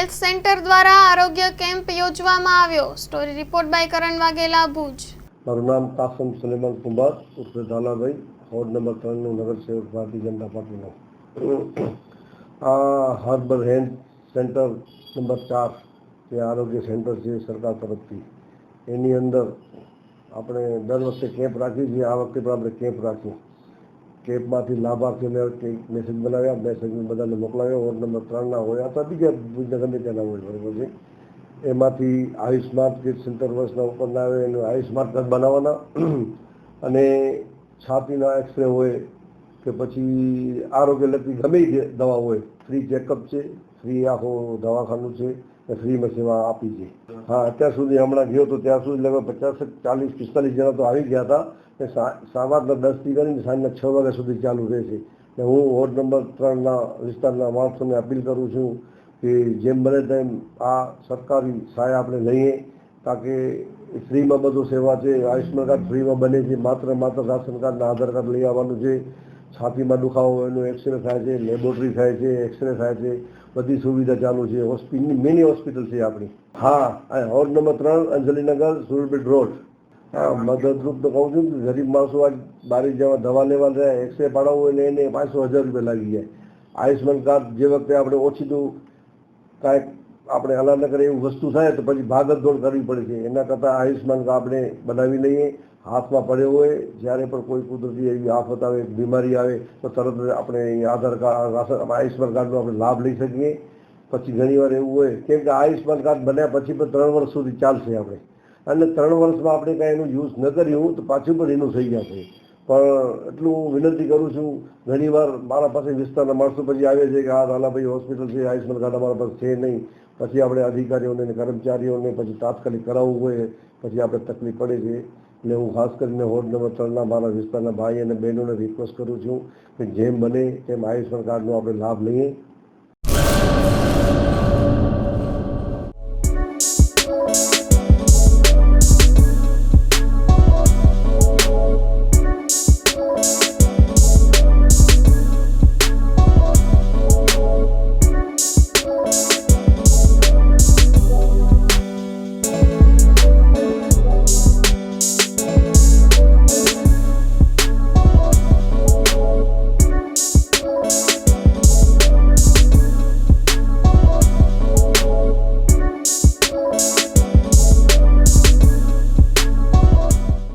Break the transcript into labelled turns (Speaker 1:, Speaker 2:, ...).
Speaker 1: Health centre દ્વારા આરોગ્ય camp યોજવામાં આવ્યો। સ્ટોરી રિપોર્ટ બાય કરણ વાઘેલા, ભુજ।
Speaker 2: મારું નામ કાસમ સુલેમાન કુંભાર ઉર્ફે ઝાલાભાઈ, વોર્ડ નંબર 3નું નગરસેવક ભારતીય જનતા પાર્ટીનો। આ હર્બલ હેલ્થ સેન્ટર નંબર 4 જે આરોગ્ય સેન્ટર છે સરકાર તરફથી, એની અંદર આપણે દર વખતે કેમ્પ રાખીએ છીએ। આ વખતે પણ આપણે કેમ્પ રાખ્યો। કેમ્પમાંથી લાભાર્થીઓને મેસેજ બનાવ્યા, મેસેજ બધાને મોકલાવ્યો। વોર્ડ નંબર 3ના હોય અથવા બીજા ભુજના ગમે તેના હોય, બરાબર છે। એમાંથી આયુષ્માન કિટ 70 વર્ષના ઉપરના આવે એનું આયુષ્માન કાર્ડ બનાવવાના અને છાતીના એક્સરે હોય કે પછી આરોગ્યલક્ષી ગમે તે દવા હોય, ફ્રી ચેકઅપ છે, ફ્રી આખું દવાખાનું છે, ફ્રીમાં સેવા આપી છે। હા, અત્યાર સુધી હમણાં ગયો તો ત્યાં સુધી લગભગ 50, 40, 45 જણા તો આવી ગયા હતા। સવારના 10થી કરીને સાંજના 6 વાગ્યા સુધી ચાલુ રહેશે। હું વોર્ડ નંબર 3ના વિસ્તારના માણસોને અપીલ કરું છું કે જેમ બને તેમ આ સરકારી સહાય આપણે લઈએ, તાકે ફ્રીમાં બધું સેવા છે। આયુષ્માન કાર્ડ ફ્રીમાં બને છે। માત્ર રાશન કાર્ડના આધાર કાર્ડ લઈ આવવાનું છે। છાતીમાં દુખાવો હોય એનું એક્સરે થાય છે, લેબોરેટરી થાય છે, એક્સરે થાય છે, બધી સુવિધા ચાલુ છે। મિની હોસ્પિટલ છે આપણી। હા, વોર્ડ નંબર 3 અંજલિનગર, સુરબીડ રોડ। હા, મદદરૂપ તો કહું છું કે ગરીબ માણસો આજ બારી જવા દવા લેવા જાય, એક્સરે પાડવું હોય ને એને 500-1000 રૂપિયા લાગી જાય। આયુષ્માન કાર્ડ જે વખતે આપણે ઓછીનું કાંઈક આપણે હલા ન કરે એવું વસ્તુ થાય તો પછી ભાગદોડ કરવી પડે છે। એના કરતાં આયુષ્માન કાર્ડ આપણે બનાવી લઈએ, હાથમાં પડ્યો હોય, જ્યારે પણ કોઈ કુદરતી એવી આફત આવે, બીમારી આવે તો તરત જ આપણે આધાર કાર્ડ, આયુષ્માન કાર્ડનો આપણે લાભ લઈ શકીએ। પછી ઘણીવાર એવું હોય કેમ કે આયુષ્માન કાર્ડ બન્યા પછી પણ 3 વર્ષ સુધી ચાલશે આપણે, અને 3 વર્ષમાં આપણે કાંઈ એનું યુઝ ન કર્યું તો પાછું પણ એનું થઈ જશે। પણ એટલું વિનંતી કરું છું, ઘણીવાર મારા પાસે વિસ્તારના માણસો પછી આવે છે કે આ ઝાલાભાઈ હોસ્પિટલ છે, આયુષ્માન કાર્ડ અમારા પાસે છે નહીં, પછી આપણે અધિકારીઓને અને કર્મચારીઓને પછી તાત્કાલિક કરાવવું હોય પછી આપણે તકલીફ પડે છે। એટલે હું ખાસ કરીને વોર્ડ નંબર 3ના મારા વિસ્તારના ભાઈ અને બહેનોને રિક્વેસ્ટ કરું છું કે જેમ બને તેમ આયુષ્માન કાર્ડનો આપણે લાભ લઈએ